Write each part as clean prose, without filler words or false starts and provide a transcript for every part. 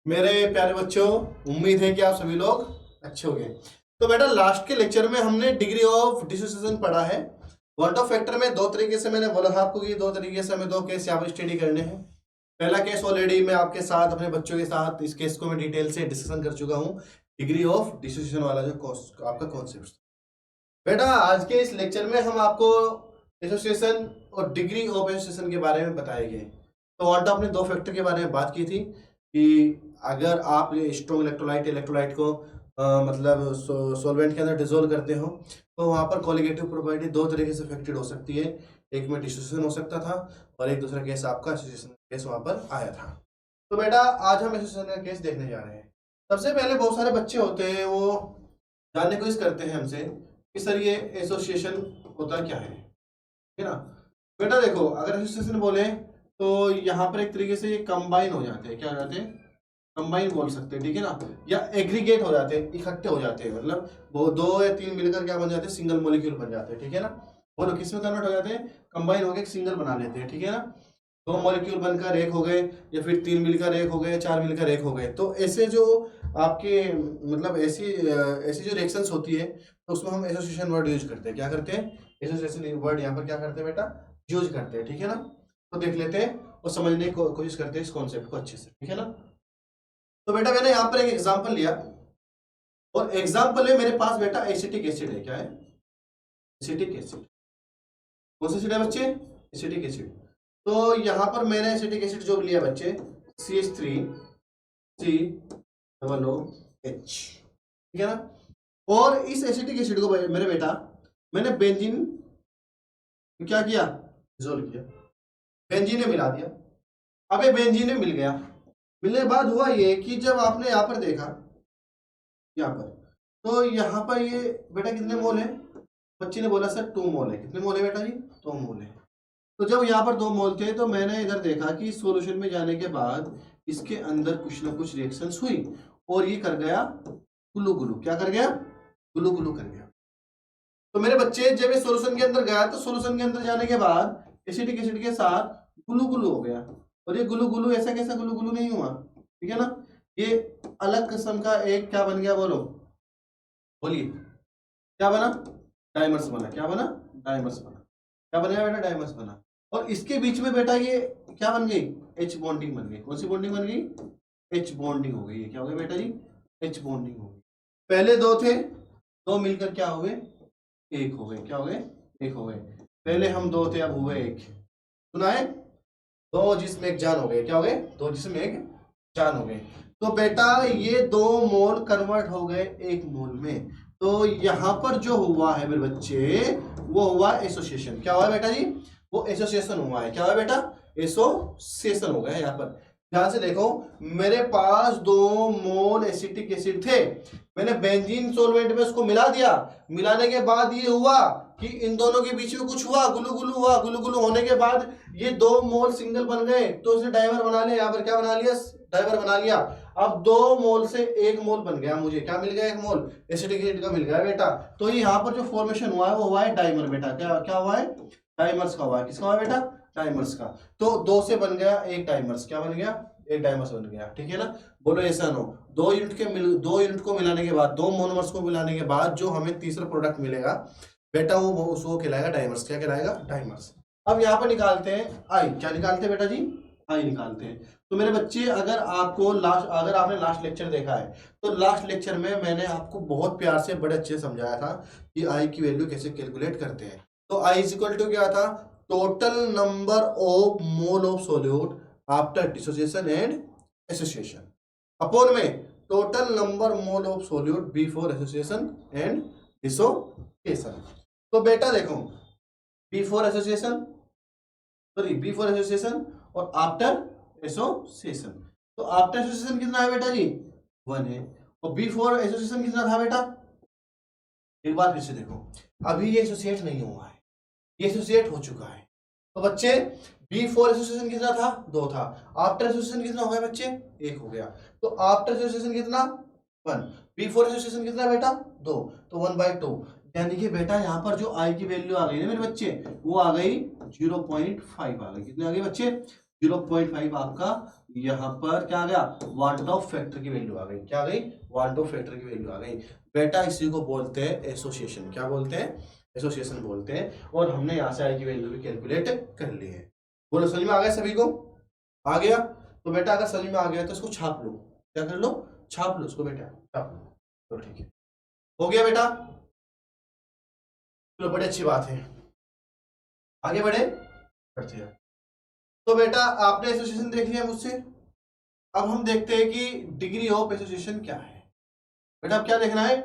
मेरे प्यारे बच्चों, उम्मीद है कि आप सभी लोग अच्छे होंगे। तो बेटा लास्ट के लेक्चर में हमने डिग्री ऑफ डिसोसिएशन पढ़ा है। वन ऑफ फैक्टर में दो तरीके से मैंने बोला था आपको कि दो तरीके से हमें दो केस यहाँ पर स्टडी करने हैं। पहला केस ऑलरेडी मैं आपके साथ अपने बच्चों के साथ इस केस को मैं डिटेल से डिस्कशन कर चुका हूँ, डिग्री ऑफ डिसोसिएशन वाला जो आपका कॉन्सेप्ट। बेटा आज के इस लेक्चर में हम आपको एसोसिएशन और डिग्री ऑफ एसोसिएशन के बारे में बताएंगे। तो वन आपने दो फैक्टर के बारे में बात की थी कि अगर आप स्ट्रॉन्ग इलेक्ट्रोलाइट को मतलब सॉल्वेंट के अंदर डिसोल्व करते हो तो वहाँ पर कोलिगेटिव प्रॉपर्टी दो तरीके से अफेक्टेड हो सकती है। एक में डिसोसिएशन हो सकता था और एक दूसरा केस आपका एसोसिएशन केस वहाँ पर आया था। तो बेटा आज हम एसोसिएशन का केस देखने जा रहे हैं। सबसे पहले बहुत सारे बच्चे होते हैं वो जानने की कोशिश करते हैं हमसे कि सर ये एसोसिएशन होता क्या है ना। बेटा देखो, अगर एसोसिएशन बोले तो यहाँ पर एक तरीके से ये कंबाइन हो जाते हैं। क्या हो जाते हैं? कंबाइन बोल सकते हैं, ठीक है ना, या एग्रीगेट हो जाते हैं, इकट्ठे हो जाते हैं। मतलब वो दो या तीन मिलकर क्या बन जाते हैं? सिंगल मॉलिक्यूल बन जाते हैं, ठीक है ना। बोलो किस में कन्वर्ट हो जाते हैं? कंबाइन होकर एक सिंगल बना लेते हैं, ठीक है ना। दो मॉलिक्यूल बनकर एक हो गए, या फिर तीन मिलकर एक हो गए, चार मिलकर एक हो गए। तो ऐसे जो आपके मतलब ऐसी जो रिएक्शंस होती है तो उसमें हम एसोसिएशन वर्ड यूज करते हैं। क्या करते हैं? एसोसिएशन वर्ड यहाँ पर क्या करते हैं बेटा? यूज करते हैं, ठीक है ना। तो देख लेते हैं और समझने की कोशिश करते हैं इस कॉन्सेप्ट को अच्छे से, ठीक है ना। तो बेटा मैंने यहाँ पर एक एग्जांपल लिया और एग्जांपल में मेरे पास बेटा एसिटिक एसिड है। क्या है? Acetic acid. कौन सा एसिड है बच्चे? Acetic acid. तो यहाँ पर मैंने एसिटिक एसिड जो लिया बच्चे CH3COOH, ठीक है ना। और इस एसिटिक एसिड को मेरे बेटा मैंने बेंजीन क्या किया? डिसॉल्व किया, बेंजीन में मिला दिया। अब ये बेंजीन में मिल गया। मिलने के बाद हुआ ये कि जब आपने यहाँ पर देखा यहाँ पर, तो यहाँ पर ये बेटा कितने मोल है? बच्चे ने बोला सर 2 मोल है। कितने मोल है बेटा जी? 2 मोल है। तो जब यहाँ पर 2 मोल थे तो मैंने इधर देखा कि सॉल्यूशन में जाने के बाद इसके अंदर कुछ ना कुछ रिएक्शंस हुई और ये कर गया गुलू गुलू। क्या कर गया? गुलू गुलू कर गया। तो मेरे बच्चे जब ये सॉल्यूशन के अंदर गया तो सॉल्यूशन के अंदर जाने के बाद एसिटिक एसिड के साथ गुलू गुलू हो गया। और ये गुलू गुलू ऐसा कैसा गुलू गुलू नहीं हुआ, ठीक है ना। ये अलग किस्म का एक क्या बन गया? बोलो, बोलिए क्या बना? डाइमर्स बना। क्या बना? डाइमर्स बना। क्या बन गया बेटा? डाइमर्स बना। और इसके बीच में बेटा ये क्या बन गई? एच बॉन्डिंग बन गई। कौन सी बॉन्डिंग बन गई? एच बॉन्डिंग हो गई। क्या हो गया बेटा जी? एच बॉन्डिंग हो गई। पहले दो थे, दो मिलकर क्या हो गए? एक हो गए। क्या हो गए? एक हो गए। पहले हम दो थे, अब हुए एक। सुना है? दो जिसमें एक जान हो गए। क्या हो गए? दो जिसमें एक जान हो गए। तो बेटा ये 2 मोल कन्वर्ट हो गए 1 मोल में। तो यहाँ पर जो हुआ है मेरे बच्चे वो हुआ एसोसिएशन। क्या हुआ है बेटा जी? वो एसोसिएशन हुआ है। क्या हुआ बेटा? एसोसिएशन हो गया है। यहाँ पर ध्यान से देखो, मेरे पास 2 मोल एसिटिक एसिड थे, मैंने बेंजीन सॉल्वेंट में उसको मिला दिया। मिलाने के बाद ये हुआ कि इन दोनों के बीच में कुछ हुआ, गुलू गुलू हुआ। गुलू गुलू होने के बाद ये 2 मोल सिंगल बन गए तो इसने डाइमर बना लिया। यहाँ पर क्या बना लिया? डाइमर बना लिया। अब 2 मोल से 1 मोल बन गया। मुझे क्या मिल गया? 1 मोल एसिटिक एसिड का मिल गया बेटा। तो ये यहाँ पर जो फॉर्मेशन हुआ है वो हुआ है डाइमर बेटा। क्या क्या हुआ है? डाइमर्स का हुआ है। किसका हुआ है बेटा? डाइमर्स का। तो 2 से बन गया 1 डाइमर्स। क्या बन गया? 1 डाइमर्स बन गया, ठीक है ना। बोलो ऐसा नो 2 यूनिट को मिलाने के बाद, 2 मोनोमर्स को मिलाने के बाद जो हमें तीसरा प्रोडक्ट मिलेगा बेटा वो उसको कहलाएगा डाइमर्स। क्या कहलाएगा? डाइमर्स। अब यहाँ पर निकालते हैं आई। क्या निकालते हैं बेटा जी? आई निकालते हैं। तो मेरे बच्चे अगर आपने लास्ट लेक्चर देखा है तो लास्ट लेक्चर में मैंने आपको बहुत प्यार से बड़े अच्छे समझाया था कि आई की वैल्यू कैसे कैलकुलेट करते हैं। तो आई इज इक्वल टू क्या था? Total number of mole of solute after dissociation and association upon में total number mole of solute before association and dissociation. तो बेटा देखो, बिफोर एसोसिएशन और आफ्टर एसोसिएशन। तो आफ्टर एसोसिएशन कितना है बेटा जी? 1 है। और बिफोर एसोसिएशन कितना था बेटा? एक बार फिर से देखो, अभी ये एसोसिएट नहीं हुआ है, ये एसोसिएट हो चुका है। तो बच्चे बिफोर एसोसिएशन कितना था? 2 था। आफ्टर एसोसिएशन कितना हो गया बच्चे? 1 हो गया। तो आफ्टर एसोसिएशन कितना? 1। बिफोर एसोसिएशन कितना बेटा? 2। तो 1/2। यानी कि बेटा यहाँ पर जो आई की वैल्यू आ गई ना मेरे बच्चे, वो आ गई 0.5 आ गई। कितने आ गई बच्चे? 0.5 आपका यहाँ पर क्या आ गया, वन ऑफ फैक्टर की वैल्यू आ गई। क्या आ गई, वन ऑफ फैक्टर की वैल्यू आ गई बेटा। इसी को बोलते हैं एसोसिएशन। क्या बोलते हैं, एसोसिएशन बोलते हैं। और हमने यहाँ से आई की वैल्यू भी कैलकुलेट कर ली है। बोलो समझ में आ गया सभी को, आ गया। तो बेटा अगर समझ में आ गया तो इसको छाप लो। क्या कर लो, छाप लो इसको बेटा, छाप लो। तो ठीक है, हो गया बेटा, चलो बड़ी अच्छी बात है, आगे बढ़े बढ़ते हैं। तो बेटा आपने एसोसिएशन देख लिया मुझसे। अब हम देखते हैं कि डिग्री ऑफ एसोसिएशन क्या है। बेटा अब क्या देखना है,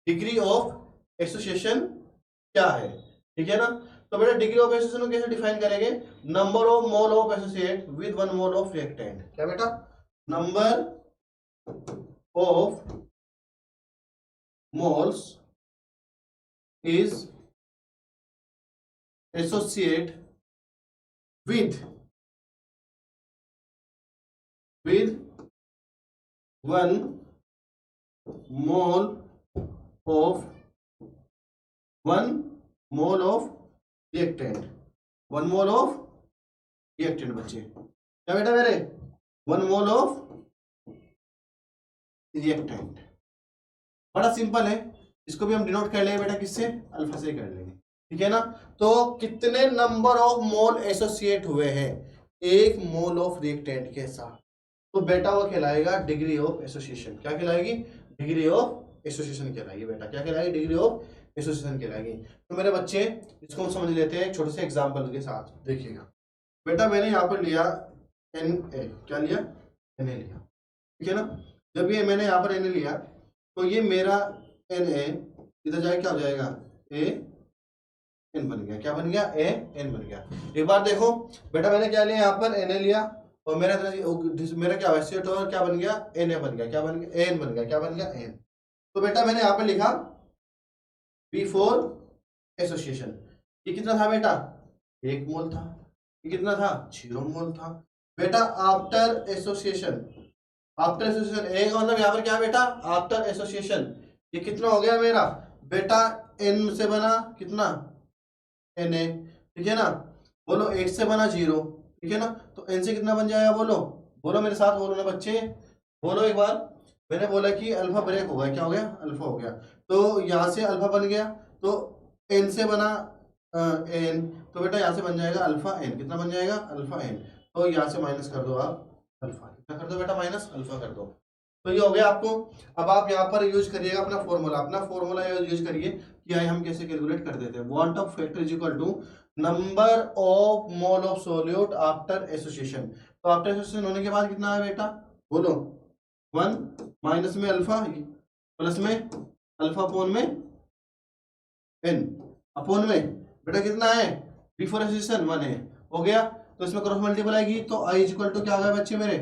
डिग्री ऑफ एसोसिएशन क्या है, ठीक है ना। तो बेटा डिग्री ऑफ एसोसिएशन को कैसे डिफाइन करेंगे, number of mole of associate with one mole of reactant. क्या बेटा, number of moles is associate with one mole of reactant, one mole of reactant बच्चे। क्या बेटा मेरे, वन मोल ऑफ रिएक्टेंट। बड़ा सिंपल है, इसको भी हम डिनोट कर लेंगे बेटा किससे, अल्फा से कर लेंगे, ठीक है ना। तो कितने नंबर ऑफ मोल एसोसिएट हुए हैं एक मोल ऑफ रिएक्टेंट के साथ, तो बेटा वो कहलाएगा डिग्री ऑफ एसोसिएशन। क्या कहलाएगी, डिग्री ऑफ एसोसिएशन कहलाएगी बेटा। क्या कहलाएगी, डिग्री ऑफ एसोसिएशन कहलाएगी। तो मेरे बच्चे इसको हम समझ लेते हैं एक छोटे से एग्जांपल के साथ। देखिएगा बेटा, मैंने यहाँ पर लिया Na, क्या लिया, Na लिया, ठीक है ना। जब ये मैंने यहाँ पर Na लिया तो ये मेरा Na इधर जाए क्या हो जाएगा, AN बन गया। क्या बन गया, AN बन गया। एक बार देखो बेटा, मैंने क्या लिया, यहाँ पर Na लिया और मेरा क्या एसोसिएट और क्या बन गया, Na बन गया। क्या बन गया, AN बन गया। क्या बन गया, AN। तो बेटा मैंने यहाँ पर लिखा बिफोर एसोसिएशन। ये कितना था बेटा, 1 मोल था। ये कितना था, 0 मोल था बेटा। आफ्टर एसोसिएशन, आफ्टर एसोसिएशन ए का मतलब यहाँ पर क्या बेटा, आफ्टर एसोसिएशन। ये कितना हो गया मेरा बेटा, N से बना कितना, Na, ठीक है ना। बोलो 1 से बना 0, ठीक है ना। तो N से कितना बन जाएगा, बोलो बोलो मेरे साथ, बोलो ना बच्चे, बोलो एक बार। मैंने बोला कि अल्फा ब्रेक हो गया। क्या हो गया, अल्फा हो गया। तो यहाँ से अल्फा बन गया, तो N से बना N, तो बेटा यहाँ से बन जाएगा अल्फा N। कितना बन जाएगा, अल्फा N। तो यहाँ से माइनस कर दो आप अल्फा, कितना कर दो बेटा, माइनस अल्फा कर दो। तो ये हो गया आपको। अब आप यहाँ पर यूज करिएगा अपना फॉर्मूला यूज करिए कि आई हम कैसे कैलकुलेट कर देते हैं। Van't Hoff factor is equal to number of mole of solute after association. तो आफ्टर एसोसिएशन होने के बाद कितना है बेटा, बोलो 1 माइनस में अल्फा प्लस में अल्फा अपोन में N अपोन में बेटा कितना है, बिफोर एसोसिएशन 1 है, हो गया। तो इसमें क्रॉस मल्टीपल आएगी तो आई इज इक्वल टू क्या आ गया बच्चे मेरे,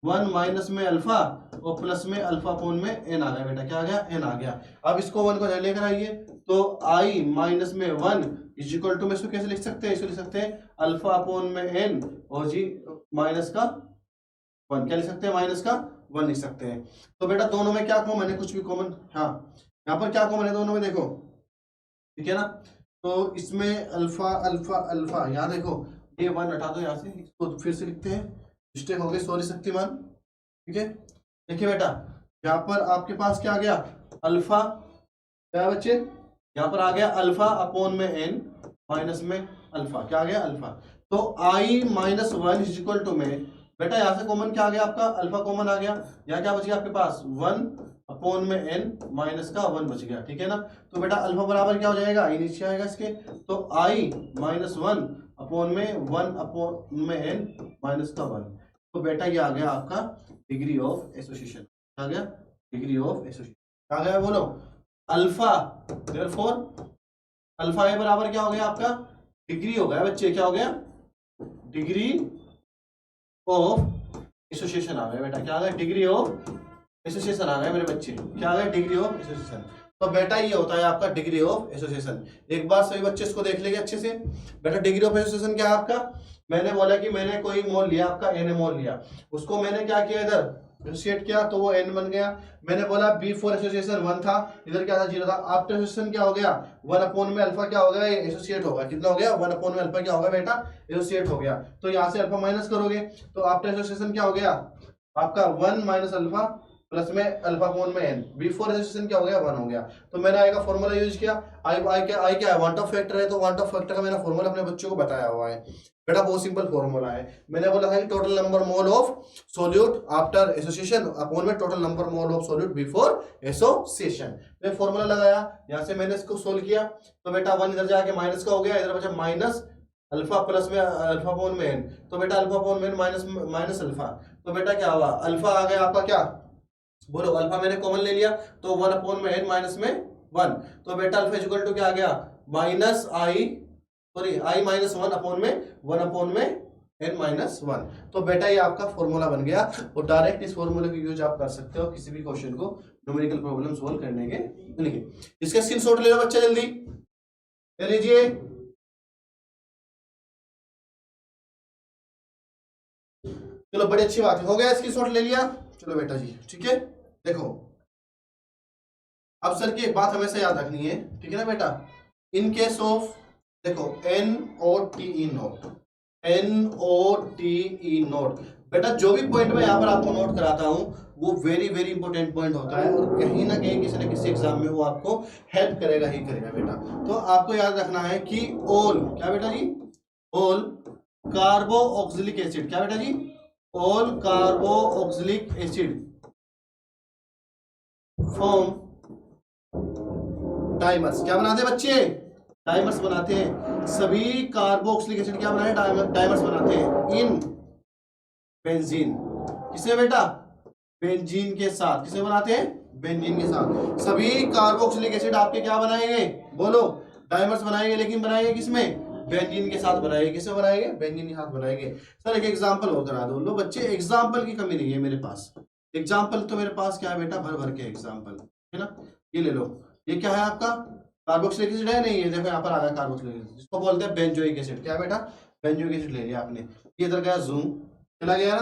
1 माइनस में अल्फा और प्लस में अल्फा अपोन में N आ गया बेटा। क्या आ गया, N आ गया। अब इसको 1 को लेकर आइए तो आई माइनस में 1 इज इक्वल टू में इसको कैसे लिख सकते हैं, इसको लिख सकते हैं अल्फा अपोन में N और जी माइनस का 1। क्या लिख सकते हैं, माइनस का 1 लिख सकते हैं। तो बेटा दोनों में क्या कॉमन है, कुछ भी कॉमन, हाँ यहाँ पर क्या कॉमन है दोनों में, देखो ठीक है ना। तो इसमें अल्फा अल्फा अल्फा, यहाँ देखो ये 1 हटा दो यहाँ से, इसको फिर से लिखते हैं, मिस्टेक हो गई, सॉरी शक्तिमान, ठीक है। देखिए बेटा यहाँ पर आपके पास क्या आ गया, अल्फा, क्या बच्चे यहाँ पर आ गया अल्फा अपोन में N माइनस में अल्फा। क्या आ गया, अल्फा। तो I minus 1 is equal to में बेटा यहाँ से कॉमन क्या आ गया आपका, अल्फा कॉमन आ गया। यहाँ क्या बच गया आपके पास, 1 अपोन में N माइनस का 1 बच गया, ठीक है ना। तो बेटा अल्फा बराबर क्या हो जाएगा, I नीचे आएगा इसके, तो I माइनस 1 अपोन में 1 अपोन में N माइनस का 1। तो बेटा ये आ गया आपका डिग्री ऑफ एसोसिएशन। आ गया डिग्री ऑफ एसोसिएशन, आ गया बोलो अल्फा। देयरफॉर अल्फा ए बराबर क्या हो गया आपका, डिग्री हो गया बच्चे। क्या हो गया, डिग्री ऑफ एसोसिएशन आ गया बेटा। क्या आ गया, डिग्री ऑफ एसोसिएशन आ गया मेरे बच्चे। क्या आ गया, डिग्री ऑफ एसोसिएशन। तो बेटा ये होता है आपका डिग्री ऑफ एसोसिएशन। एक बार सभी बच्चे इसको देख लेंगे अच्छे से। बेटा डिग्री ऑफ एसोसिएशन क्या है आपका, मैंने बोला कि मैंने कोई मोल लिया आपका, Na मोल लिया, उसको मैंने क्या किया, इधर एसोसिएट किया तो वो n बन गया। मैंने बोला बिफोर एसोसिएशन 1 था, इधर क्या था 0 था। आफ्टर एसोसिएशन क्या हो गया 1 अपॉन में अल्फा क्या हो गया एसोसिएट होगा, कितना हो गया 1 अपॉन में अल्फा क्या होगा बेटा एसोसिएट हो गया। तो यहाँ से अल्फा माइनस करोगे तो आफ्टर एसोसिएशन क्या हो गया आपका 1 माइनस अल्फा प्लस में अल्फा अपॉन में n, बिफोर एसोसिएशन क्या हो गया 1 हो गया। तो मैंने आई का फॉर्मूला यूज किया। आई क्या है वांट ऑफ फैक्टर है, तो वांट ऑफ फैक्टर का मैंने फॉर्मूला अपने बच्चों को बताया हुआ है बेटा, बहुत सिंपल फॉर्मूला है। मैंने बोला था कि total number mole of solute after association upon में total number mole of solute before association. मैं फॉर्मूला लगाया, यहाँ से मैंने इसको सोल्व किया तो बेटा 1 इधर जाके माइनस का हो गया, इधर बचा माइनस अल्फा प्लस में अल्फा अपॉन में n, तो बेटा अल्फा अपॉन में माइनस माइनस अल्फा, तो बेटा क्या हुआ अल्फा आ गया आपका क्या बोलो, अल्फा मैंने कॉमन ले लिया तो 1 अपॉन में n माइनस में 1, तो बेटा अल्फा इक्वल टू क्या आ गया माइनस आई माइनस 1 अपॉन में 1 अपॉन में n माइनस 1। तो बेटा ये आपका फॉर्मूला बन गया और डायरेक्ट इस फॉर्मूले का यूज आप कर सकते हो किसी भी क्वेश्चन को न्यूमेरिकल प्रॉब्लम सोल्व करने के लिए। इसका स्क्रीनशॉट ले लो बच्चा जल्दी ले लीजिए। चलो बड़ी अच्छी बात है, हो गया स्क्रीनशॉट ले लिया। चलो बेटा जी ठीक है, देखो अब सर की एक बात हमेशा याद रखनी है, ठीक है ना बेटा, इन केस ऑफ देखो NOTE नोट, NOTE नोट बेटा, जो भी पॉइंट मैं यहाँ पर आपको नोट कराता हूँ वो वेरी वेरी इंपॉर्टेंट पॉइंट होता है और कहीं ना कहीं किसी न किसी एग्जाम में वो आपको हेल्प करेगा ही करेगा बेटा। तो आपको याद रखना है कि ऑल क्या बेटा जी, ऑल कार्बो ऑक्सिलिक एसिड, क्या बेटा जी, ऑल कार्बो ऑक्सिलिक एसिड फॉर्म डाइमर्स, क्या बनाते हैं बच्चे डाइमर्स बनाते हैं। सभी कार्बोक्सिलिक एसिड क्या बनाए डाइमर्स बनाते हैं इन बेंजीन, किसमें बेटा बेंजीन के साथ, किसमें बनाते हैं बेंजीन के साथ। सभी कार्बोक्सिलिक एसिड आपके क्या बनाएंगे बोलो डाइमर्स बनाएंगे, लेकिन बनाएंगे किसमें बेंजीन के साथ बनाएंगे, किसमें बनाएंगे बेंजीन के साथ बनाएंगे। सर एक एग्जांपल और करा दो, लो बच्चे एग्जांपल की कमी नहीं है मेरे पास, एग्जांपल तो मेरे पास क्या है बेटा भर भर के एग्जांपल है ना। ये ले लो, ये क्या है आपका कार्बोक्सिलिक एसिड है नहीं, ये देखो यहाँ पर आ गया कार्बोक्सिलिक एसिड, जिसको बोलते हैं बेंजोइक एसिड, क्या बेटा बेंजोइक एसिड ले लिया आपने, ये इधर गया जूम चला गया ना,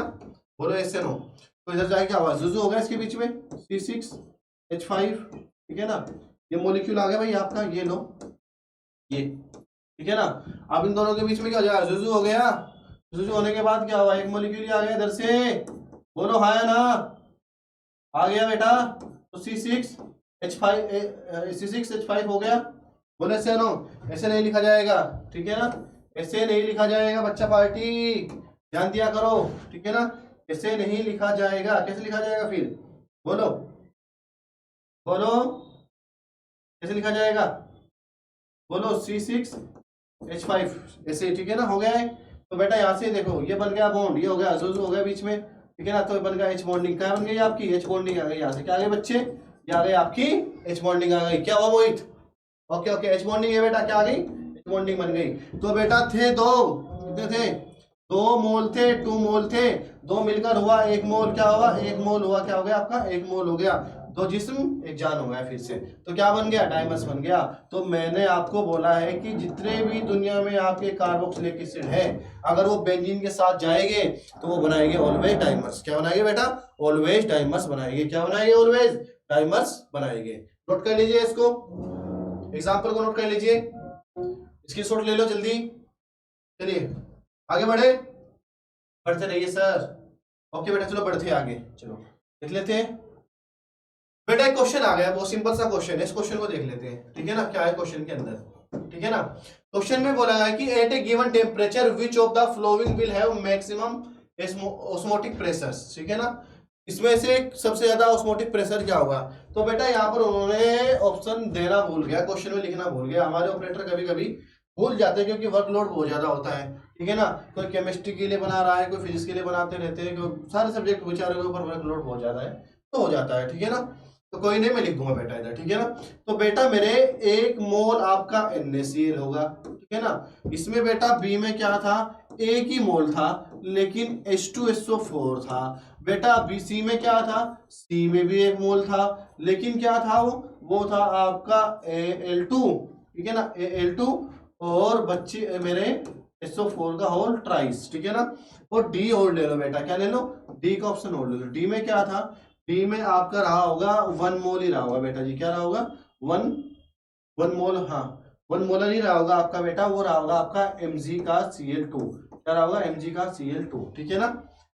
बोलो SNO, तो इधर जाके क्या हुआ जुजू हो गया इसके बीच में C6H5, ठीक है ना, ये मॉलिक्यूल आ गया भाई आपका, ये लो ये, ठीक है ना। अब इन दोनों के बीच में क्या हो जाएगा जुजू हो गया, जुजू होने के बाद क्या हुआ एक मॉलिक्यूल आ गया इधर से, बोलो हाँ ना, आ गया बेटा, तो C6H5 हो गया, बोले SNO, ऐसे नहीं लिखा जाएगा, ठीक है ना, ऐसे नहीं लिखा जाएगा बच्चा पार्टी, ध्यान दिया करो, ठीक है ना, ऐसे नहीं लिखा जाएगा, कैसे लिखा जाएगा फिर बोलो बोलो कैसे लिखा जाएगा बोलो C6H5 ऐसे, ठीक है ना, हो गया है। तो बेटा यहाँ से देखो ये बन गया बॉन्ड, ये हो गया जुजू हो गया बीच में, ठीक है ना, तो बन गया H बॉन्डिंग, क्या बन गई आपकी H बॉन्डिंग आ गई, यहाँ से क्या आ गई बच्चे, ये आ गई आपकी H बॉन्डिंग आ गई, क्या हुआ मोहित, ओके ओके H बॉन्डिंग है बेटा, क्या आ गई H बॉन्डिंग बन गई। तो बेटा थे दो, कितने थे 2 मोल थे, 2 मोल थे, 2 मिलकर हुआ 1 मोल, क्या हुआ 1 मोल हुआ, क्या हो गया आपका 1 मोल हो गया, 2 जिस्म 1 जान हो गया फिर से, तो क्या बन गया डाइमर्स बन गया। तो मैंने आपको बोला है कि जितने भी दुनिया में आपके कार्बोक्सिलिक एसिड है अगर वो बेंजीन के साथ जाएंगे तो वो बनाएंगे ऑलवेज डाइमर्स, क्या बनाएंगे बेटा ऑलवेज डाइमर्स बनाएंगे, क्या बनाएंगे ऑलवेज डाइमर्स बनाएंगे। नोट कर लीजिए इसको, एग्जाम्पल को नोट कर लीजिए, इसकी शॉट ले लो जल्दी, चलिए आगे बढ़ते रहिए सर, ओके बेटा चलो बढ़ते आगे, चलो देख लेते हैं बेटा। एक क्वेश्चन आ गया, बहुत सिंपल सा क्वेश्चन है, इस क्वेश्चन को देख लेते हैं, ठीक है ना, क्या है क्वेश्चन के अंदर, ठीक है ना। क्वेश्चन में बोला है कि at a given temperature which of the following will have maximum osmotic pressures, ठीक है ना, इसमें से सबसे ज्यादा ऑस्मोटिक प्रेशर क्या होगा। तो बेटा यहाँ पर उन्होंने ऑप्शन देना भूल गया, क्वेश्चन में लिखना भूल गया, हमारे ऑपरेटर कभी कभी भूल जाते हैं क्योंकि वर्कलोड बहुत ज्यादा होता है, ठीक है ना, कोई केमिस्ट्री के लिए बना रहा है, कोई फिजिक्स के लिए बनाते रहते हैं, सारे सब्जेक्ट बेचारे के ऊपर वर्कलोड बहुत ज्यादा है तो हो जाता है, ठीक है ना, तो कोई नहीं मैं लिख दूंगा बेटा इधर, ठीक है ना। तो बेटा मेरे 1 मोल आपका NaCl होगा, ठीक है ना, इसमें बेटा बी में क्या था 1 ही मोल था लेकिन H2SO4 था, बेटा BC में क्या था C में भी 1 मोल था लेकिन क्या था वो था आपका Al2, ठीक है ना Al2 और बच्चे मेरे SO4 का होल ट्राइस, ठीक है ना, और D और ले लो बेटा, क्या ले लो डी का ऑप्शन होल्ड लो। डी में क्या था, डी में आपका रहा होगा 1 मोल ही रहा होगा बेटा जी, क्या रहा होगा 1 मोल, हाँ 1 मोलर ही रहा होगा आपका बेटा, वो रहा होगा आपका Mg का Cl2, क्या रहा होगा Mg का Cl2, ठीक है ना,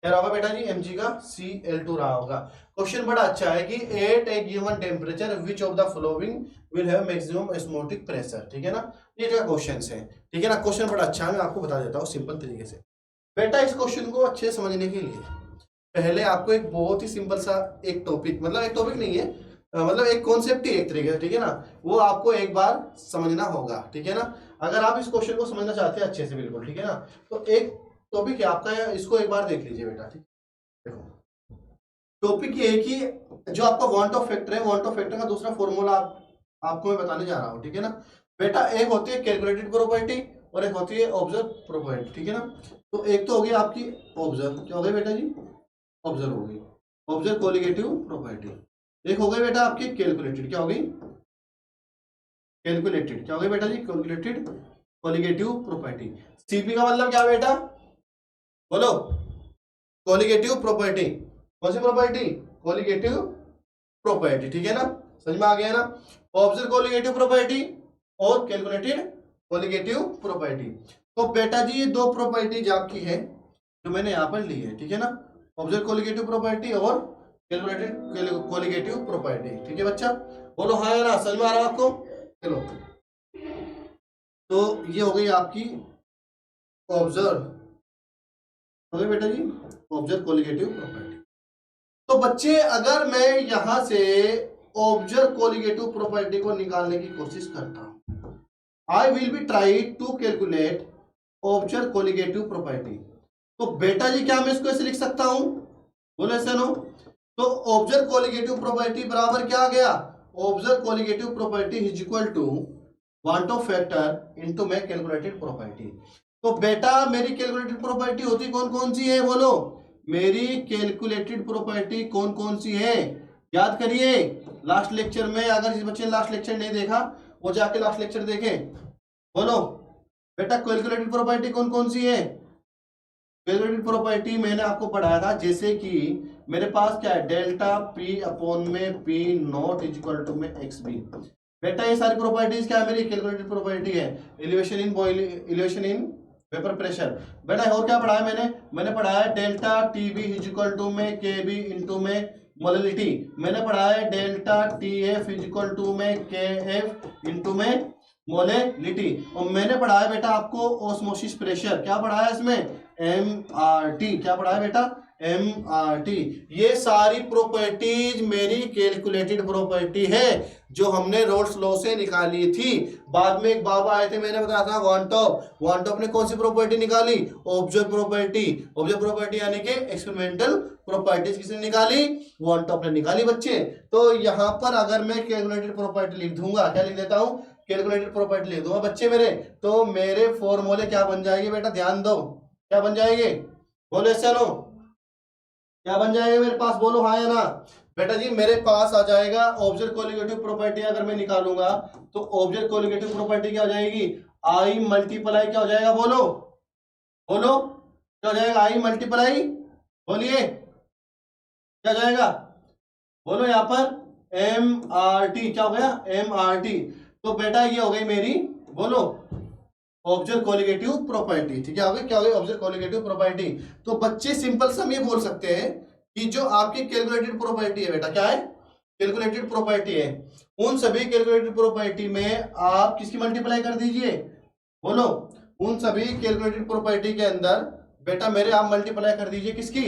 क्या रहा होगा बेटा जी Mg का Cl2 रहा होगा। क्वेश्चन बड़ा अच्छा है कि at a given temperature which of the following will have maximum osmotic pressure, ठीक है ना, ये जो क्वेश्चन है, ठीक है ना, क्वेश्चन बड़ा अच्छा है, मैं आपको बता देता हूँ सिंपल तरीके से। बेटा इस क्वेश्चन को अच्छे से समझने के लिए पहले आपको एक बहुत ही सिंपल सा एक टॉपिक, मतलब एक टॉपिक नहीं है, मतलब एक कॉन्सेप्ट ही एक तरीके से, ठीक है ना, वो आपको एक बार समझना होगा, ठीक है ना। अगर आप इस क्वेश्चन को समझना चाहते हैं अच्छे से बिल्कुल, ठीक है ना, तो एक टॉपिक है आपका, इसको एक बार देख लीजिए बेटा, ठीक, देखो टॉपिक ये है कि जो आपका वांट ऑफ फैक्टर है, वांट ऑफ फैक्टर का दूसरा फॉर्मूला आपको मैं बताने जा रहा हूँ, ठीक है ना बेटा। एक होती है कैलकुलेटेड प्रॉपर्टी और एक होती है ऑब्जर्व प्रॉपर्टी, ठीक है ना। तो एक तो हो गई आपकी ऑब्जर्व, क्या हो गई बेटा जी, ऑब्जर्व हो गई, ऑब्जर्व कोलिगेटिव प्रॉपर्टी। एक हो गई बेटा आपकी कैलकुलेटेड, क्या हो गई कैलकुलेटेड, क्या हो गई बेटा जी कैलकुलेटेड कोलिगेटिव प्रॉपर्टी। सीपी का मतलब क्या बेटा, बोलो, कोलिगेटिव प्रॉपर्टी, कौन सी प्रॉपर्टी, कोलिगेटिव प्रॉपर्टी, ठीक है ना, समझ में आ गया ना। ऑब्जर्व कोलिगेटिव प्रॉपर्टी और कैलकुलेटेड कोलिगेटिव प्रॉपर्टी। तो बेटा जी ये दो प्रॉपर्टीज आपकी है जो मैंने यहां पर ली है, ठीक है ना, ऑब्जर्व कोलिगेटिव प्रॉपर्टी और कैलकुलेटेड कोलिगेटिव प्रॉपर्टी, ठीक है बच्चा, बोलो हाँ या ना, समझ में आ रहा है आपको। चलो तो ये हो गई आपकी ऑब्जर्व, हो गई बेटा जी ऑब्जर्व कोलिगेटिव प्रॉपर्टी। तो बच्चे अगर मैं यहां से ऑब्जर्व कोलिगेटिव प्रॉपर्टी को निकालने की कोशिश करता हूं, I will be try to calculate observe colligative property, तो बेटा जी क्या मैं इसको ऐसे लिख सकता हूं, बोलो ऐसे नो। तो ऑब्जर्व कोलिगेटिव प्रॉपर्टी बराबर क्या आ गया, observe colligative property is equal to van't Hoff factor into मैं कैलकुलेटेड प्रॉपर्टी। तो बेटा मेरी कैलकुलेटेड प्रॉपर्टी होती कौन कौन सी है, बोलो मेरी कैलकुलेटेड प्रॉपर्टी कौन कौन सी है, याद करिए लास्ट लेक्चर में, अगर इस बच्चे ने लास्ट लेक्चर नहीं देखा वो जाके लास्ट लेक्चर देखे। बोलो बेटा कैलकुलेटेड प्रॉपर्टी कौन कौन सी है, कैलकुलेटेड प्रॉपर्टी मैंने आपको पढ़ाया था, जैसे कि मेरे पास क्या है डेल्टा पी अपॉन में P naught is equal to में एक्स बी। बेटा ये सारी प्रॉपर्टीज क्या है, मेरी कैलकुलेटेड प्रॉपर्टी है। Elevation in boiling, elevation in vapour pressure. बेटा और क्या पढ़ाया मैंने पढ़ाया delta T B is equal to में के बी इंटू में मोलिलिटी। मैंने पढ़ाया delta T F is equal to में के एफ इंटू में मोलिलिटी। और मैंने पढ़ाया बेटा आपको ऑस्मोसिस प्रेशर, क्या पढ़ाया इसमें MRT, क्या पढ़ाया बेटा MRT। ये सारी प्रॉपर्टीज मेरी कैलकुलेटेड प्रॉपर्टी है जो हमने रोल्स लॉ से निकाली थी। बाद में एक बाबा आए थे, मैंने बताया था वांटॉप ने कौन सी प्रॉपर्टी निकाली, ऑब्जर्व प्रॉपर्टी। ऑब्जर्व प्रॉपर्टी यानी कि एक्सपेरिमेंटल प्रॉपर्टीज किसने निकाली, वांटॉप ने निकाली बच्चे। तो यहाँ पर अगर मैं कैलकुलेटेड प्रॉपर्टी लिख दूंगा, क्या लिख देता हूँ कैलकुलेटेड प्रॉपर्टी लिख दूंगा बच्चे मेरे, तो मेरे फॉर्मूले क्या बन जाएंगे बेटा, ध्यान दो क्या बन जाएंगे, बोलो चलो क्या बन जाएगा मेरे पास, बोलो हाँ या ना। बेटा जी मेरे पास आ जाएगा ऑब्जर्व कोलिगेटिव प्रॉपर्टी, अगर मैं निकालूंगा तो ऑब्जर्व कोलिगेटिव प्रॉपर्टी क्या हो जाएगी, आई मल्टीप्लाई क्या हो जाएगा, बोलो बोलो क्या हो जाएगा, आई मल्टीप्लाई, बोलिए क्या हो जाएगा, बोलो यहाँ पर MRT, क्या हो गया MRT। तो बेटा ये हो गई मेरी, बोलो ऑब्जर्व कोलिगेटिव प्रॉपर्टी, ठीक है, हो गई क्या हो गई ऑब्जर्व कोलिगेटिव प्रॉपर्टी। तो बच्चे सिंपल सा हम ये बोल सकते हैं कि जो आपकी कैलकुलेटेड प्रॉपर्टी है बेटा, क्या है कैलकुलेटेड प्रॉपर्टी है, उन सभी कैलकुलेटेड प्रॉपर्टी में आप किसकी मल्टीप्लाई कर दीजिए, बोलो उन सभी कैलकुलेटेड प्रॉपर्टी के अंदर बेटा मेरे आप मल्टीप्लाई कर दीजिए किसकी,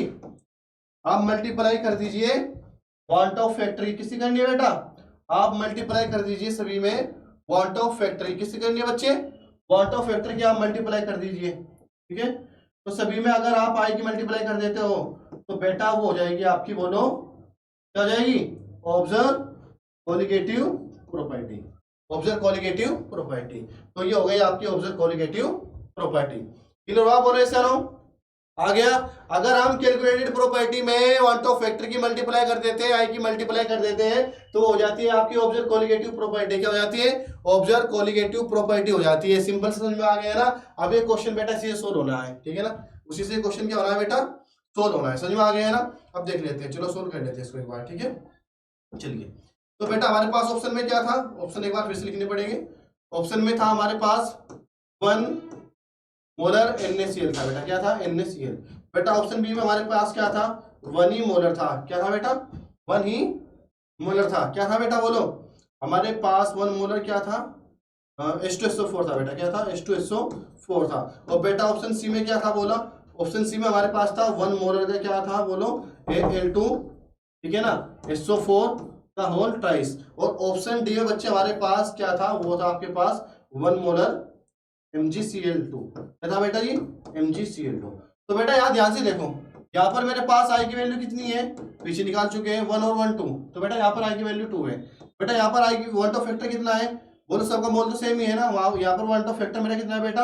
आप मल्टीप्लाई कर दीजिए वांट ऑफ फैक्टरी, किसकी करनी है बेटा, आप मल्टीप्लाई कर दीजिए सभी में वांट ऑफ फैक्टरी, किसकी करनी है बच्चे, वांट ऑफ फैक्टर की आप मल्टीप्लाई कर दीजिए, ठीक है। तो सभी में अगर आप आई की मल्टीप्लाई कर देते हो तो बेटा वो हो जाएगी आपकी, बोलो क्या हो जाएगी, observe colligative property, observe colligative property. तो ये हो गई आपकी ऑब्जर्व कोलिगेटिव प्रॉपर्टी। क्लियर हुआ, बोलो ऐसा आ गया। अगर हम कैलकुलेटेड प्रॉपर्टी में वांट ऑफ फैक्टर की मल्टीप्लाई कर देते हैं, आई की मल्टीप्लाई कर देते हैं, तो हो जाती है आपकी ऑब्जर्व कोलिगेटिव प्रॉपर्टी, क्या हो जाती है ऑब्जर्व कोलिगेटिव प्रॉपर्टी हो जाती है। सिंपल समझ में आ गया ना। अब ये क्वेश्चन बेटा इसी से सोल्व होना है, ठीक है ना, उसी से क्वेश्चन क्या होना है बेटा, सोल्व होना है। समझ में आ गया है ना? अब देख लेते हैं, चलो सोल्व कर लेते हैं इसको एक बार, ठीक है। चलिए, तो बेटा हमारे पास ऑप्शन में क्या था, ऑप्शन एक बार फिर से लिखने पड़ेंगे। ऑप्शन में था हमारे पास 1 मोलर NaCl था बेटा, क्या था, NaCl। बेटा ऑप्शन बी में हमारे पास क्या था, 1 ही मोलर था, क्या था बेटा, 1 ही मोलर था, क्या था बेटा, बोलो। हमारे पास 1 मोलर क्या था, H2SO4 था बेटा, क्या था, H2SO4 था। और बेटा ऑप्शन सी में क्या था, बोला, ऑप्शन सी में हमारे पास था 1 मोलर का क्या था, बोलो, Al2, ठीक है ना, SO4 का होल ट्राइस। और ऑप्शन डी में बच्चे हमारे पास क्या था, वो था आपके पास 1 मोलर MgCl2, क्या था बेटा जी, MgCl2। तो बेटा यहाँ ध्यान से देखो, यहाँ पर मेरे पास आई की वैल्यू कितनी है, पीछे निकाल चुके हैं 1 और 1 2, तो बेटा यहाँ पर आई की वैल्यू 2 है। बेटा यहाँ पर आई की वन टू फैक्टर कितना है, बोलो, सबका मोल तो सेम ही है ना, वहाँ यहाँ पर वन टू फैक्टर मेरा कितना है बेटा,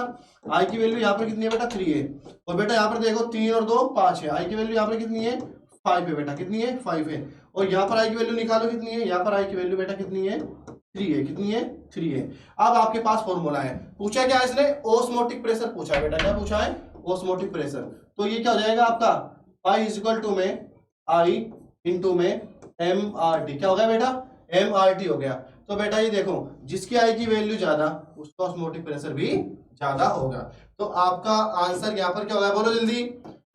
आई की वैल्यू यहाँ पर कितनी है बेटा, 3 है। और बेटा यहाँ पर देखो 3 और 2 5 है, आई की वैल्यू यहाँ पर कितनी है, 5 है बेटा, कितनी है, 5 है। और यहाँ पर आई की वैल्यू निकालो कितनी है, यहाँ पर आई की वैल्यू बेटा कितनी है, 3 है, कितनी है, 3 है। अब आपके पास फॉर्मूला है, पूछा क्या इसने, ओस्मोटिक प्रेशर पूछा है बेटा, क्या पूछा है, ओस्मोटिक प्रेशर। तो ये क्या हो जाएगा आपका, पाई इज इक्वल टू में आई इंटू में MRT, क्या हो गया बेटा, MRT हो गया। तो बेटा ये देखो, जिसकी आई की वैल्यू ज्यादा उसका ऑस्मोटिक प्रेशर भी ज्यादा होगा। तो आपका आंसर यहाँ पर क्या होगा, बोलो जल्दी,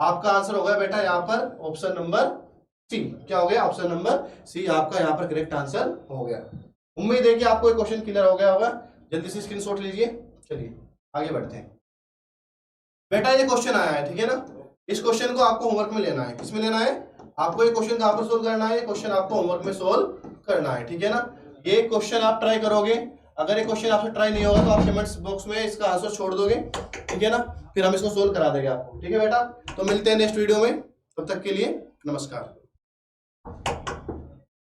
आपका आंसर होगा बेटा यहाँ पर ऑप्शन नंबर सी, क्या हो गया, ऑप्शन नंबर सी आपका यहाँ पर करेक्ट आंसर हो गया। उम्मीद है कि आपको ये क्वेश्चन क्लियर हो गया होगा, जल्दी से स्क्रीनशॉट लीजिए। चलिए आगे बढ़ते हैं। बेटा ये क्वेश्चन आया है, ठीक है ना, इस क्वेश्चन को आपको होमवर्क में लेना है, किसमें लेना है, आपको ये क्वेश्चन कहां पर सोल्व करना है, क्वेश्चन आपको होमवर्क में सोल्व करना है, ठीक है ना। ये क्वेश्चन आप ट्राई करोगे, अगर ये क्वेश्चन आपसे ट्राई नहीं होगा तो आप कमेंट्स बॉक्स में इसका आंसर छोड़ दोगे, ठीक है ना, फिर हम इसको सोल्व करा देंगे आपको, ठीक है बेटा। तो मिलते हैं नेक्स्ट वीडियो में, तब तक के लिए नमस्कार।